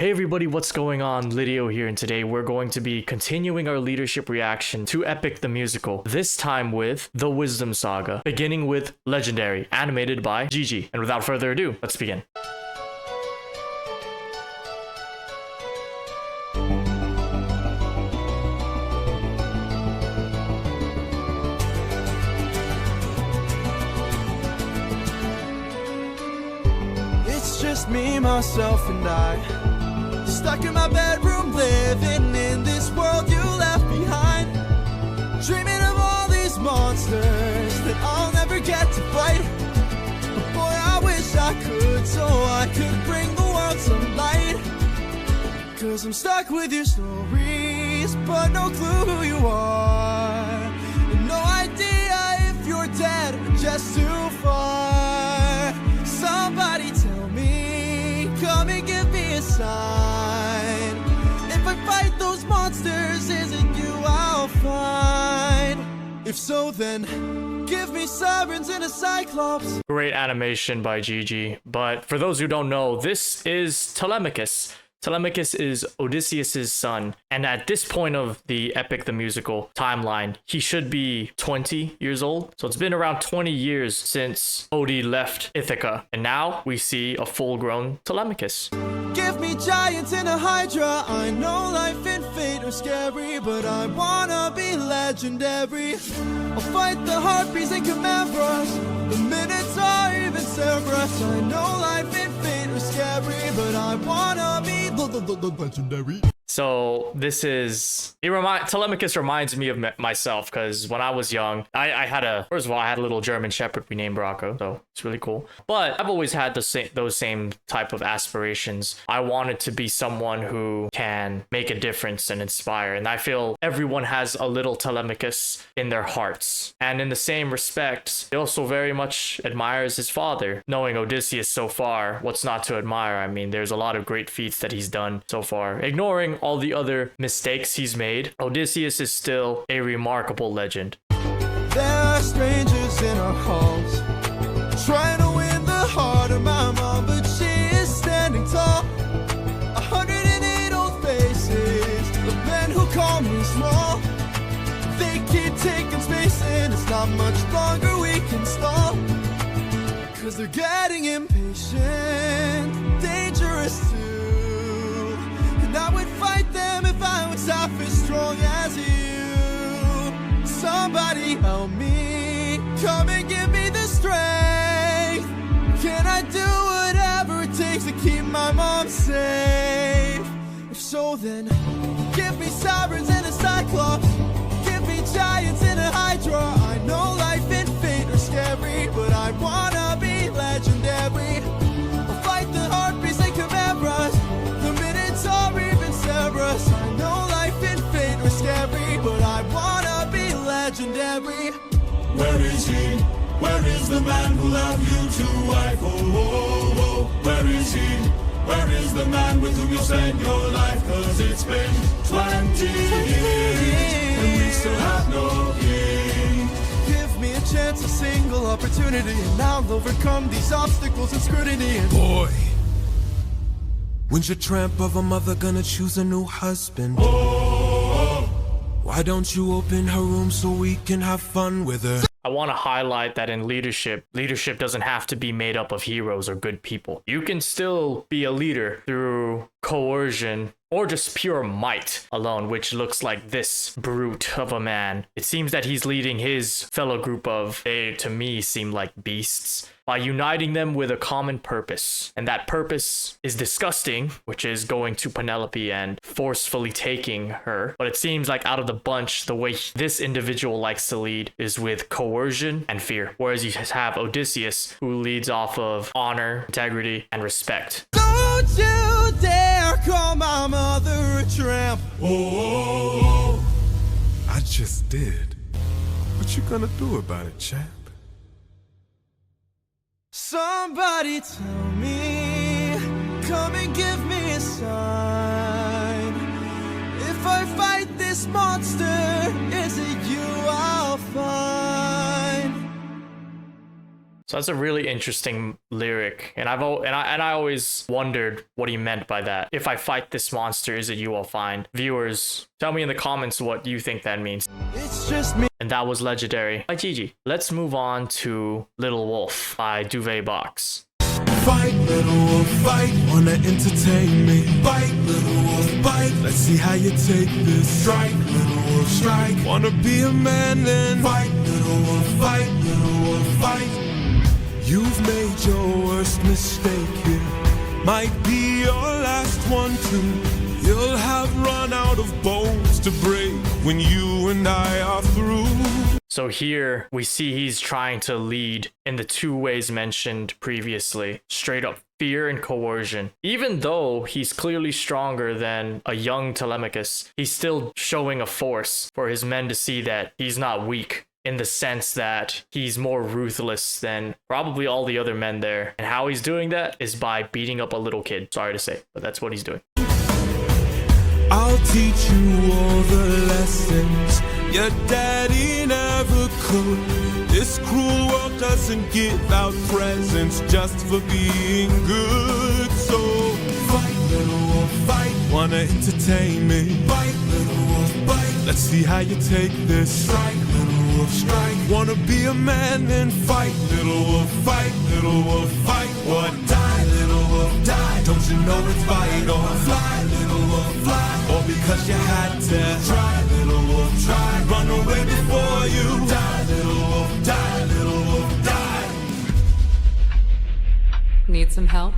Hey everybody, what's going on? Lidio here, and today we're going to be continuing our leadership reaction to Epic the Musical, this time with the Wisdom Saga, beginning with Legendary, animated by Gigi. And without further ado, let's begin. It's just me, myself, and I, stuck in my bedroom, living in this world you left behind, dreaming of all these monsters that I'll never get to fight. But boy, I wish I could, so I could bring the world some light. Cause I'm stuck with your stories, but no clue who you are, and no idea if you're dead or just too far. Somebody tell me, come and give me a sign. If I fight those monsters, is it you I'll find? If so, then give me sirens and a cyclops. Great animation by Gigi, but for those who don't know, this is Telemachus. Telemachus is Odysseus' son, and at this point of the Epic the Musical timeline, he should be 20 years old. So it's been around 20 years since Odie left Ithaca, and now we see a full-grown Telemachus. Give me giants and a hydra. I know life and fate are scary, but I wanna be legendary. I'll fight the harpies and chimeras, the minotaur, even Cerberus. I know life and fate are scary, but I wanna be legendary. So this is, Telemachus reminds me of myself, because when I was young, I had a little German Shepherd we named Rocco, so it's really cool. But I've always had those same type of aspirations. I wanted to be someone who can make a difference and inspire, and I feel everyone has a little Telemachus in their hearts. And in the same respect, he also very much admires his father. Knowing Odysseus so far, what's not to admire? I mean, there's a lot of great feats that he's done so far. Ignoring all the other mistakes he's made, Odysseus is still a remarkable legend. There are strangers in our halls, trying to win the heart of my mom, but she is standing tall. 108 old faces of men who call me small. They keep taking space and it's not much longer we can stall. Cause they're getting impatient, dangerous too. And I would fight them if I was half as strong as you. Somebody help me, come and give me the strength. Can I do whatever it takes to keep my mom safe? If so, then give me sirens and a cyclops. Give me giants and a hydra. I know life and fate are scary, but I wanna be legendary. I'll fight the harpies and chimeras, the minotaur, even Cerberus. I know life and fate are scary, but I wanna be legendary. Where is he? Where is the man who loved you to wife? Oh, oh, oh, where is he? Where is the man with whom you'll spend your life? Cause it's been 20 years and we still have no king. Give me a chance, a single opportunity, and I'll overcome these obstacles and scrutiny. And boy, when's your tramp of a mother gonna choose a new husband? Oh, why don't you open her room so we can have fun with her? I want to highlight that in leadership doesn't have to be made up of heroes or good people. You can still be a leader through coercion or just pure might alone, which looks like this brute of a man. It seems that he's leading his fellow group of, they to me seem like beasts, by uniting them with a common purpose. And that purpose is disgusting, which is going to Penelope and forcefully taking her. But it seems like out of the bunch, the way this individual likes to lead is with coercion and fear. Whereas you have Odysseus, who leads off of honor, integrity, and respect. don't you dare call my mother a tramp. oh, oh, oh. I just did. What you gonna do about it, champ? Somebody tell me, come and give me a sign. If I fight this monster, is it you I'll find? So that's a really interesting lyric, and I always wondered what he meant by that. If I fight this monster, is it you I'll find? Viewers, tell me in the comments what you think that means. It's just me. And that was Legendary by Gigi. Let's move on to Little Wolf by Duvet Box. Fight, little wolf, fight. Wanna entertain me? Bite, little wolf, bite. Let's see how you take this. Strike, little wolf, strike. Wanna be a man then? Fight, little wolf, fight. Little wolf, fight. You've made your worst mistake here. Might be your last one too. You'll have run out of bones to break when you and I are through. So here we see he's trying to lead in the two ways mentioned previously, straight up fear and coercion. Even though he's clearly stronger than a young Telemachus, he's still showing a force for his men to see that he's not weak, in the sense that he's more ruthless than probably all the other men there. And how he's doing that is by beating up a little kid. Sorry to say, but that's what he's doing. I'll teach you all the lessons your daddy never could. This cruel world doesn't give out presents just for being good. So fight, little wolf, fight. Wanna entertain me? Bite, little wolf, bite. Let's see how you take this. Strike, little wolf, strike. Wanna be a man? Then fight, little wolf, fight. Little wolf, fight. Or die, little wolf, die. Don't you know it's fight or fly, little wolf, fly. Or because you had to try, little wolf, try. Run away before you die, little wolf, die, little wolf, die. Need some help?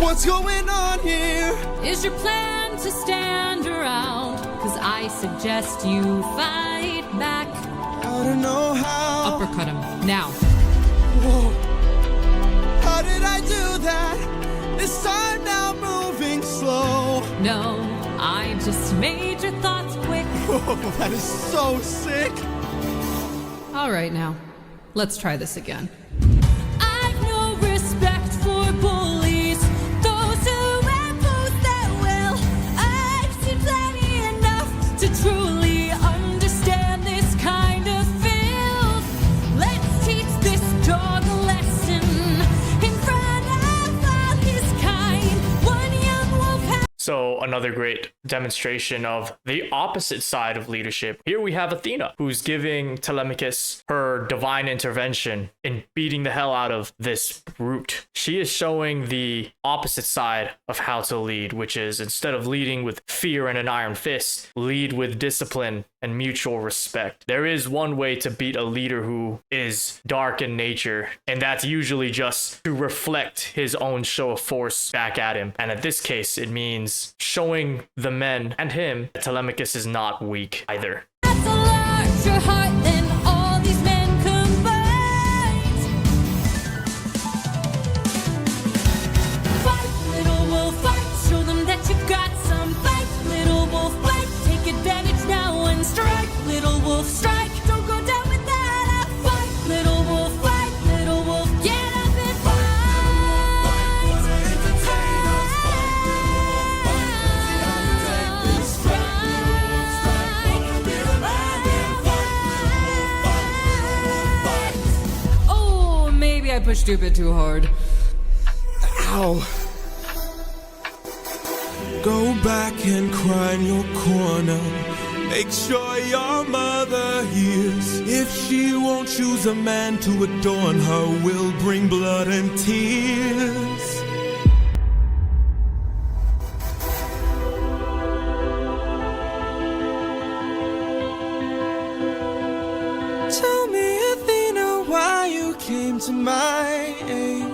What's going on here? Is your plan to stand around? Cause I suggest you fight back. I don't know how. Uppercut him, now. Whoa. How did I do that? This time now moving slow. No, I just made your thoughts quick. Whoa, that is so sick. All right now, let's try this again. I've no respect for bullies, those who impose their will. I've seen plenty enough to truly understand this kind of filth. Let's teach this dog a lesson in front of all his kind. One young wolf has... So another great demonstration of the opposite side of leadership. Here we have Athena, who's giving Telemachus her divine intervention in beating the hell out of this brute. She is showing the opposite side of how to lead, which is instead of leading with fear and an iron fist, lead with discipline and mutual respect. There is one way to beat a leader who is dark in nature, and that's usually just to reflect his own show of force back at him. And in this case, it means showing the men and him that Telemachus is not weak either. That's a larger heart than all these men combined. Fight, little wolf, fight. Show them that you've got some fight. Little wolf, fight. Take advantage now and strike. Little wolf, strike. Don't go down with that. Fight, little wolf, fight. Little wolf, get up and fight. Oh, maybe I pushed you a bit too hard. Ow. Go back and cry in your corner. Make sure your mother hears. If she won't choose a man to adorn her, will bring blood and tears. Tell me, Athena, why you came to my aid.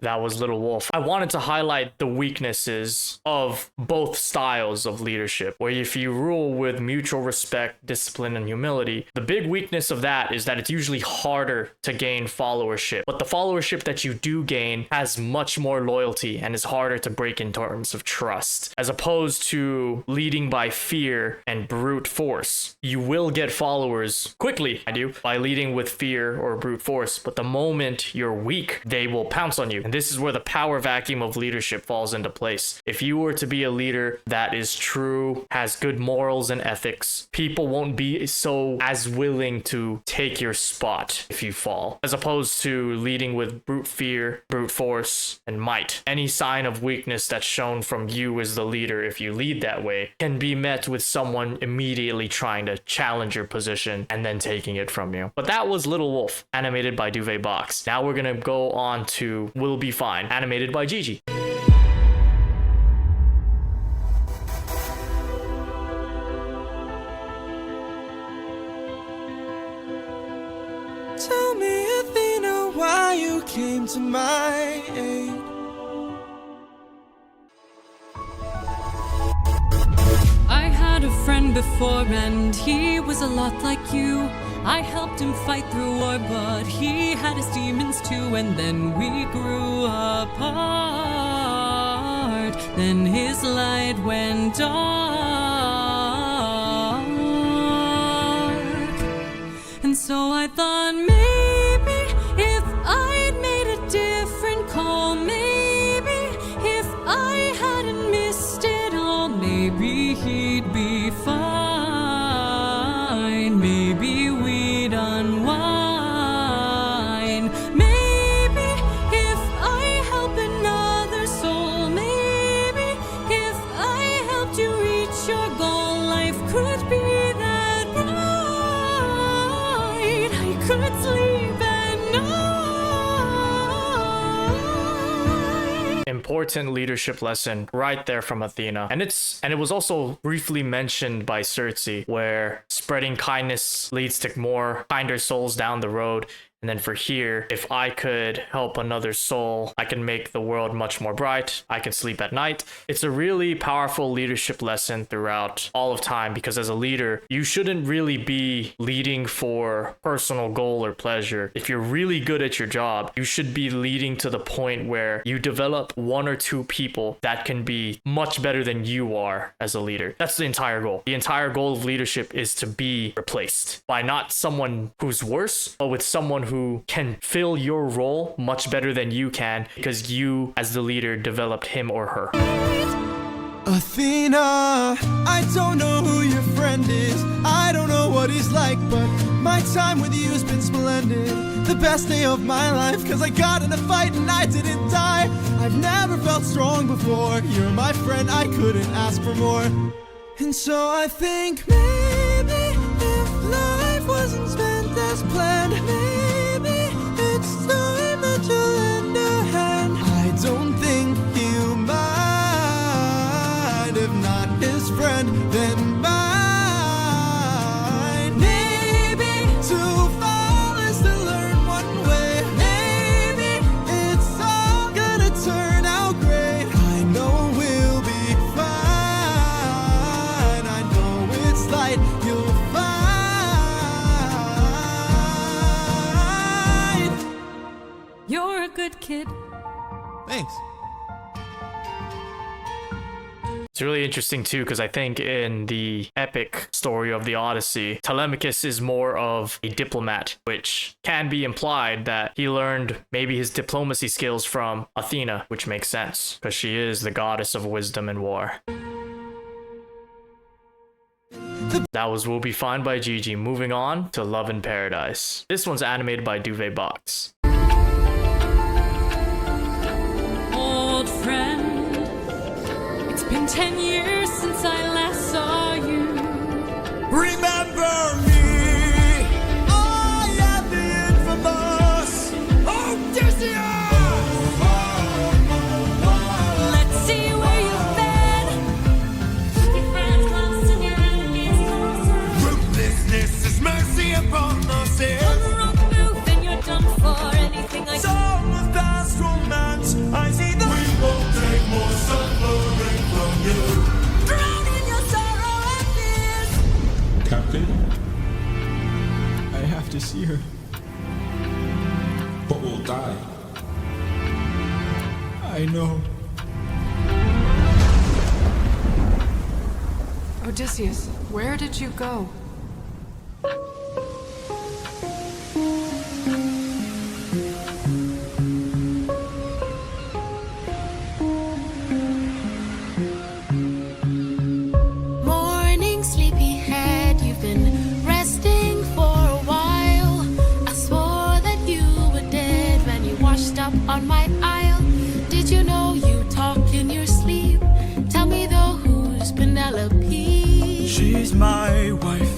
That was Little Wolf. I wanted to highlight the weaknesses of both styles of leadership, where if you rule with mutual respect, discipline, and humility, the big weakness of that is that it's usually harder to gain followership. But the followership that you do gain has much more loyalty and is harder to break in terms of trust. As opposed to leading by fear and brute force. You will get followers quickly, by leading with fear or brute force, but the moment you're weak, they will pounce on you. And this is where the power vacuum of leadership falls into place. If you were to be a leader that is true, has good morals and ethics, people won't be so as willing to take your spot if you fall, as opposed to leading with brute fear, brute force, and might. Any sign of weakness that's shown from you as the leader, if you lead that way, can be met with someone immediately trying to challenge your position and then taking it from you. But that was Little Wolf, animated by Duvet Box. Now we're gonna go on to Will Be Fine, animated by Gigi. Tell me, Athena, why you came to my aid. I had a friend before and he was a lot like you. I helped him fight through war, but he had his demons too. And then we grew apart. Then his light went dark. And so I thought maybe if I'd made a different call, maybe if I hadn't missed it all, maybe he'd be fine. Maybe we'd unwind. Maybe if I help another soul, maybe if I helped you reach your goal, life could be that bright. I could sleep at night. Important leadership lesson right there from Athena. And it was also briefly mentioned by Cersei, where spreading kindness leads to more kinder souls down the road. And then for here, if I could help another soul, I can make the world much more bright. I can sleep at night. It's a really powerful leadership lesson throughout all of time, because as a leader, you shouldn't really be leading for personal goal or pleasure. If you're really good at your job, you should be leading to the point where you develop one or two people that can be much better than you are as a leader. That's the entire goal. The entire goal of leadership is to be replaced by not someone who's worse, but with someone who can fill your role much better than you can, because you as the leader developed him or her. Athena, I don't know who your friend is, I don't know what he's like, but my time with you has been splendid. The best day of my life, cause I got in a fight and I didn't die. I've never felt strong before. You're my friend, I couldn't ask for more. And so I think maybe if life wasn't spent as planned, maybe it's time that you lend a hand. I don't think he'll mind. If not his friend, then mine. Maybe to fall is to learn one way. Maybe it's all gonna turn out great. I know we'll be fine. I know it's light, you'll find. You're a good kid. Thanks. It's really interesting too, because I think in the epic story of the Odyssey, Telemachus is more of a diplomat, which can be implied that he learned maybe his diplomacy skills from Athena, which makes sense, because she is the goddess of wisdom and war. That was Will Be Fine by Gigi. Moving on to Love in Paradise. This one's animated by Duvet Box. Old friend, it's been 10 years since I last saw you. Remember me? I am the infamous Odysseus! Let's see where you've been. Your friends close and your enemies closer. Ruthlessness is mercy upon the sin. On the wrong move and you're done for. Anything I Song of past romance, I see the we won't take more suffering from you. drown in your sorrow and fears. Captain, I have to see her. but we'll die. I know. Odysseus, where did you go? on my isle. Did you know you talk in your sleep? Tell me though, who's Penelope? She's my wife.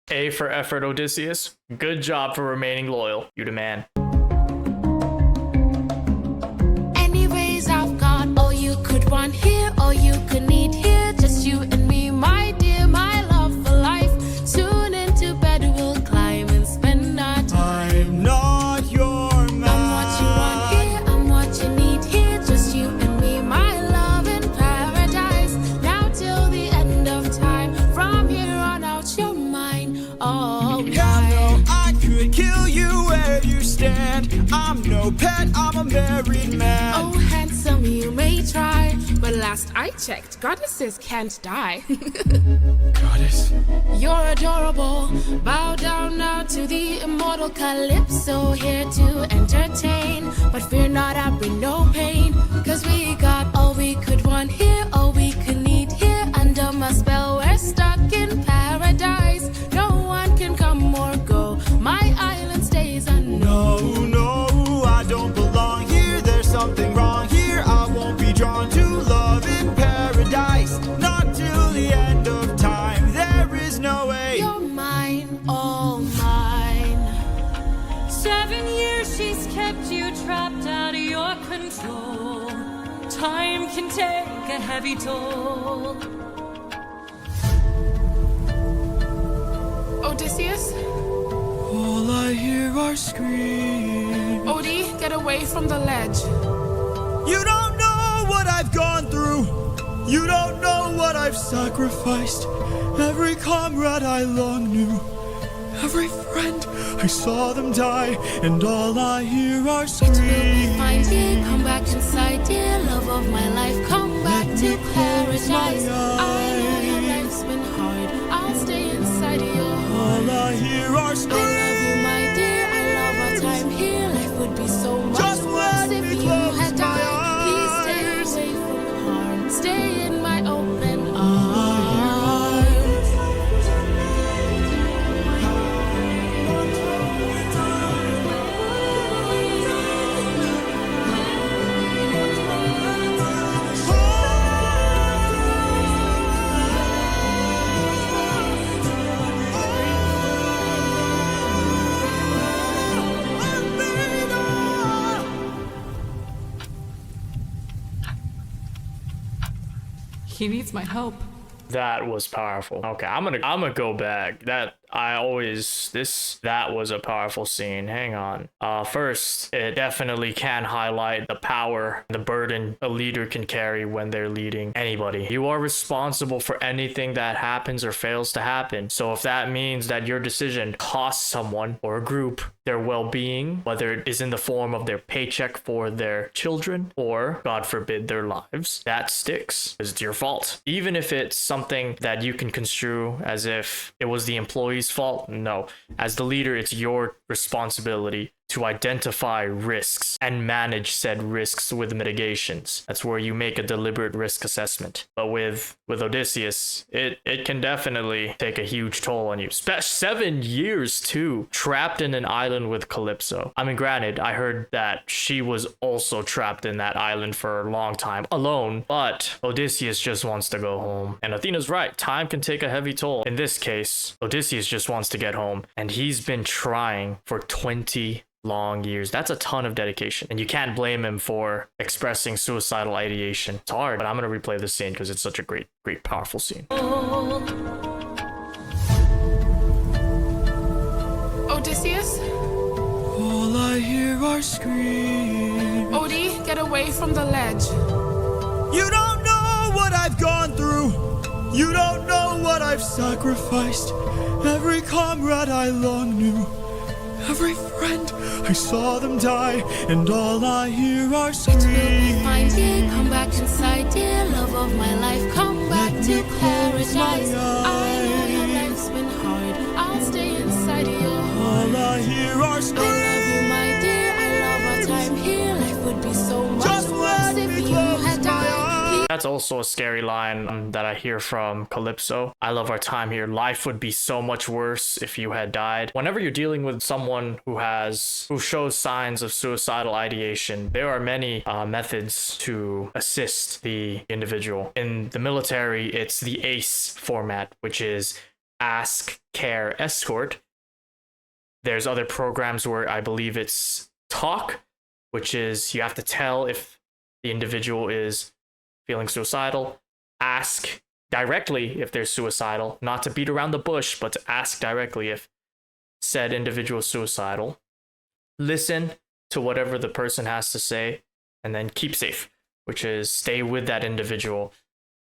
A for effort, Odysseus. Good job for remaining loyal. You the man. Anyways, I've got all you could want here, all you could need here. Just you and me, my dear, my love for life. Soon into bed we'll climb and spend our time. I'm not your man. I'm what you want here, I'm what you need here. Just you and me, my love in paradise. Now till the end of time. From here on out, you're mine. Oh, Yeah, no, I could kill you where you stand. I'm no pet, I'm a married man. oh, handsome, you may try, but last I checked, goddesses can't die. Goddess. You're adorable. Bow down now to the immortal Calypso, here to entertain. But fear not, I bring no pain. Cause we got all we could want here, all we could need here. Under my spell, we're stuck in paradise. No one can come or go. My island stays unknown. No, no, I don't belong here. There's something wrong here. I won't be drawn to love in paradise. Not till the end of time. There is no way. You're mine, all mine. 7 years she's kept you trapped out of your control. Time can take a heavy toll. Odysseus? All I hear are screams. Odie, get away from the ledge. You don't know what I've gone through. You don't know what I've sacrificed. Every comrade I long knew. Every friend, I saw them die. And all I hear are It will be screams. fine, dear. Come back inside, dear. Love of my life, come back to paradise. I know your life's been hard. I'll stay inside your heart. All I hear are I screams. love you, my dear. I love our time here. Life would be so much Just worse let if me you close had my died. Please stay eyes. away from harm. Stay in my open arms. He needs my help. That was powerful. Okay, I'm gonna go back. That was a powerful scene. Hang on. First, it definitely can highlight the power, the burden a leader can carry when they're leading anybody. You are responsible for anything that happens or fails to happen. So if that means that your decision costs someone or a group their well-being, whether it is in the form of their paycheck for their children or, God forbid, their lives, that sticks because it's your fault. Even if it's something that you can construe as if it was the employee's fault, no. As the leader, it's your responsibility to identify risks and manage said risks with mitigations. That's where you make a deliberate risk assessment. But with Odysseus, it can definitely take a huge toll on you. 7 years too, trapped in an island with Calypso. I mean, granted, I heard that she was also trapped in that island for a long time alone, but Odysseus just wants to go home. And Athena's right, time can take a heavy toll. In this case, Odysseus just wants to get home, and he's been trying for 20 long years. That's a ton of dedication, and you can't blame him for expressing suicidal ideation. It's hard, but I'm gonna replay this scene because it's such a great, powerful scene. Odysseus? All I hear are screams. Odie, get away from the ledge. You don't know what I've gone through. You don't know what I've sacrificed. Every comrade I long knew. Every friend, I saw them die. And all I hear are It will be screams. fine, dear. Come back inside, dear. Love of my life, come back to paradise. I know your life's been hard. I'll stay inside your heart. All I hear are I screams. love you, my dear. I love our time here. Life would be so much Just worse let if me you close had my died. That's also a scary line that I hear from Calypso. I love our time here. Life would be so much worse if you had died. Whenever you're dealing with someone who shows signs of suicidal ideation, there are many methods to assist the individual. In the military, it's the ACE format, which is ask, care, escort. There's other programs where I believe it's talk, which is you have to tell if the individual is feeling suicidal. Ask directly if they're suicidal, not to beat around the bush, but to ask directly if said individual is suicidal. Listen to whatever the person has to say, and then keep safe, which is stay with that individual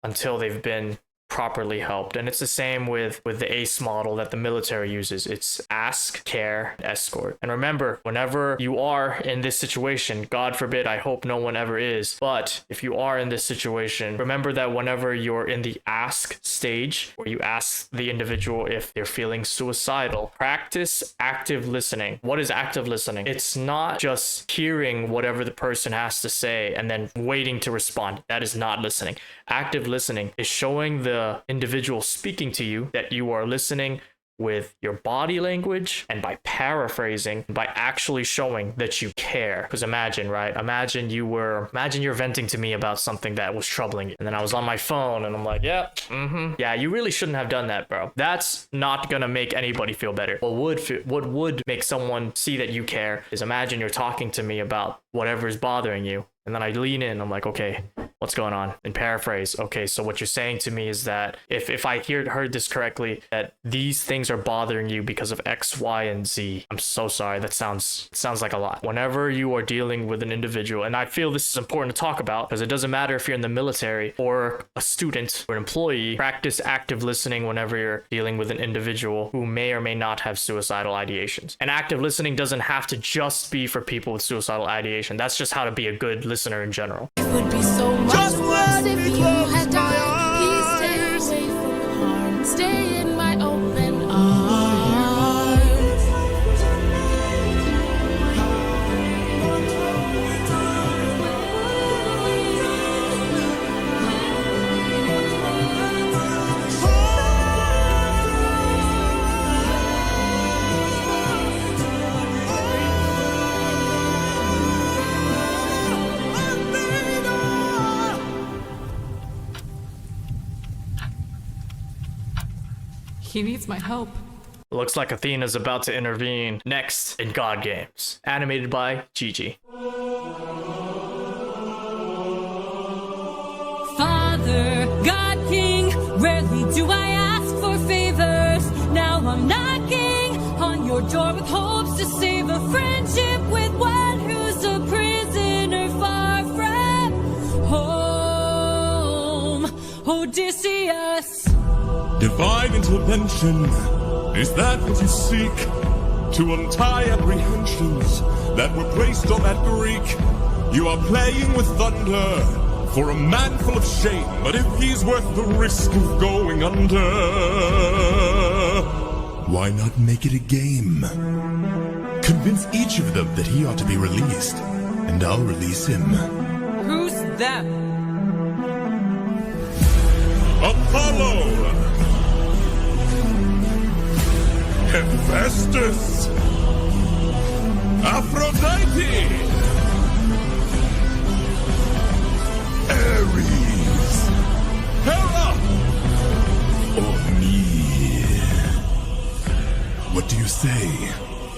until they've been properly helped. And it's the same with the ACE model that the military uses. It's ask, care, escort. And remember, whenever you are in this situation, God forbid, I hope no one ever is, but if you are in this situation, remember that whenever you're in the ask stage, where you ask the individual if they're feeling suicidal, practice active listening. What is active listening? It's not just hearing whatever the person has to say and then waiting to respond. That is not listening. Active listening is showing the individual speaking to you that you are listening with your body language and by paraphrasing, by actually showing that you care. Because imagine, right? Imagine you're venting to me about something that was troubling you. And then I was on my phone and I'm like, yeah, yeah, you really shouldn't have done that, bro. That's not gonna make anybody feel better. What would make someone see that you care is imagine you're talking to me about whatever is bothering you. And then I lean in, I'm like, okay, what's going on? And paraphrase, okay, so what you're saying to me is that if I heard this correctly, that these things are bothering you because of X, Y, and Z. I'm so sorry, that sounds like a lot. Whenever you are dealing with an individual, and I feel this is important to talk about, because it doesn't matter if you're in the military or a student or an employee, practice active listening whenever you're dealing with an individual who may or may not have suicidal ideations. And active listening doesn't have to just be for people with suicidal ideation. That's just how to be a good listener in general. It would be so much Just worse let if me you close had my died. Please stay away from harm. Stay in my open arms. He needs my help. Looks like Athena's about to intervene next in God Games, animated by Gigi. Father, God King, rarely do I ask for favors. Now I'm knocking on your door with hopes to save a friendship with one who's a prisoner far from home. Odysseus. Divine intervention, is that what you seek? To untie apprehensions that were placed on that Greek. You are playing with thunder for a man full of shame, but if he's worth the risk of going under, why not make it a game? Convince each of them that he ought to be released, and I'll release him. Who's them? Apollo! Hephaestus! Aphrodite! Ares! Hera! Or me? What do you say?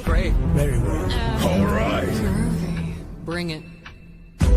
Great. Very well. All right. Bring it.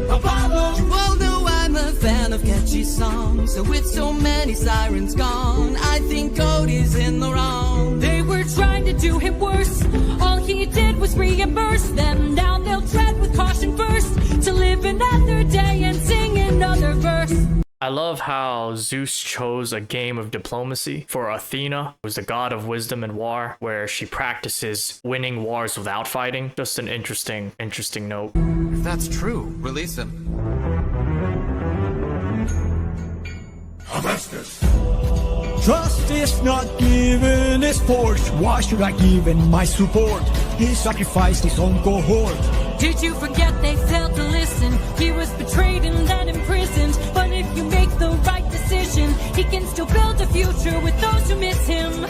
Apollo! You all know I'm a fan of catchy songs. So with so many sirens gone, I think Cody's in the wrong. They were trying to do him worse. All he did was reimburse them. Now they'll tread with caution first to live another day and sing another verse. I love how Zeus chose a game of diplomacy for Athena, who's the god of wisdom and war, where she practices winning wars without fighting. Just an interesting note. If that's true, release him. Hephaestus! Justice not given is forced. Why should I give him my support? He sacrificed his own cohort. Did you forget they failed to listen? He was betrayed and then imprisoned. But if you made vision. He can still build a future with those who miss him.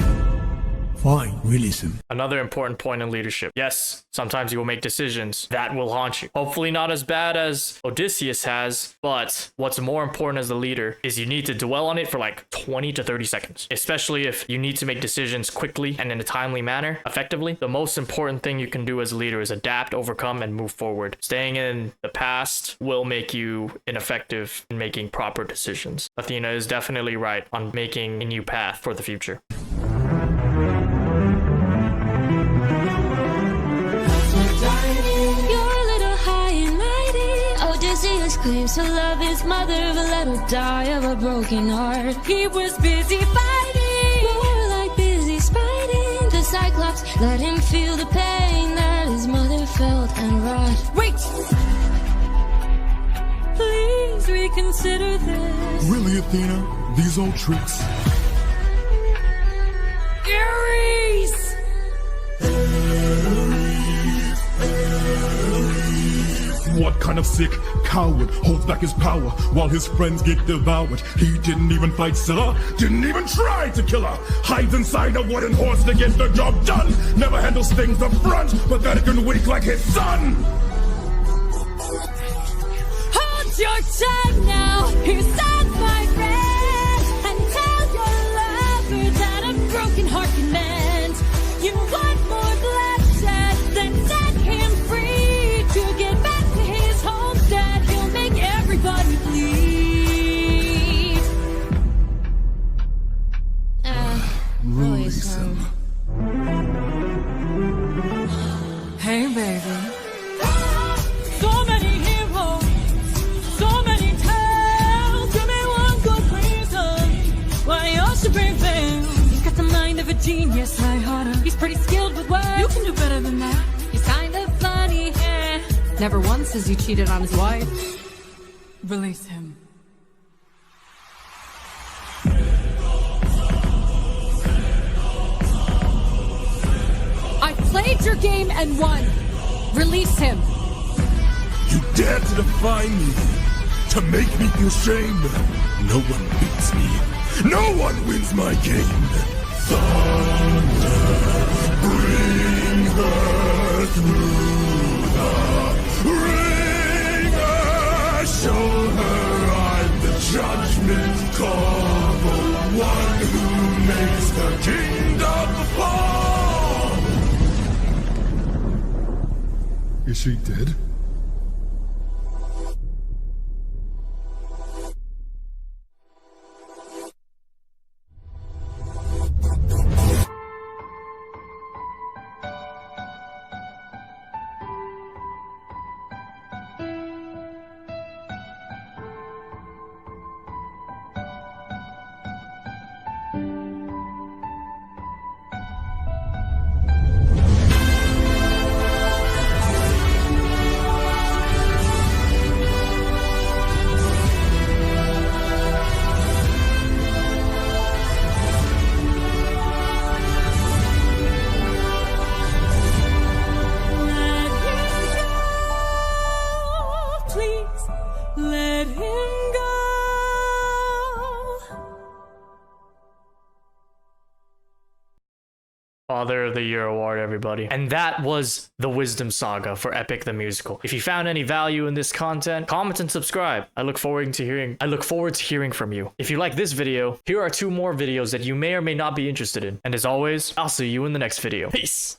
Fine, release him. Another important point in leadership. Yes, sometimes you will make decisions that will haunt you. Hopefully not as bad as Odysseus has, but what's more important as the leader is you need to dwell on it for like 20 to 30 seconds, especially if you need to make decisions quickly and in a timely manner, effectively. The most important thing you can do as a leader is adapt, overcome, and move forward. Staying in the past will make you ineffective in making proper decisions. Athena is definitely right on making a new path for the future. Odysseus claims to love his mother, but let her die of a broken heart. He was busy fighting, more like busy spiting. The Cyclops let him feel the pain that his mother felt and wrought. Wait! Please reconsider this. Really, Athena? These old tricks? Ares! What kind of sick coward holds back his power while his friends get devoured? He didn't even fight Scylla, didn't even try to kill her. Hides inside a wooden horse to get the job done. Never handles things up front, pathetic and weak like his son. Hold your tongue now, here's sounds my friend, and tell your lover that a broken heart can mend. You want more bloodshed, then set him free to get back to his homestead. He'll make everybody bleed. Release him. Hey, baby. So many heroes, so many tales. Give me one good reason why you should be failed. He's got the mind of a genius, lighthearted. He's pretty skilled with words. You can do better than that. He's kind of funny, eh? Never once has he cheated on his wife. Release him. I played your game and won. Release him. You dare to defy me, to make me feel shame. No one beats me, no one wins my game. Thunder, bring her through the ringer. Show her I'm the judgment call, the one who makes the kingdom fall. Is she dead? Let him go. Father of the Year award, everybody. And that was the Wisdom Saga for Epic the Musical. If you found any value in this content, comment and subscribe. I look forward to hearing from you. If you like this video, here are 2 more videos that you may or may not be interested in. And as always, I'll see you in the next video. Peace.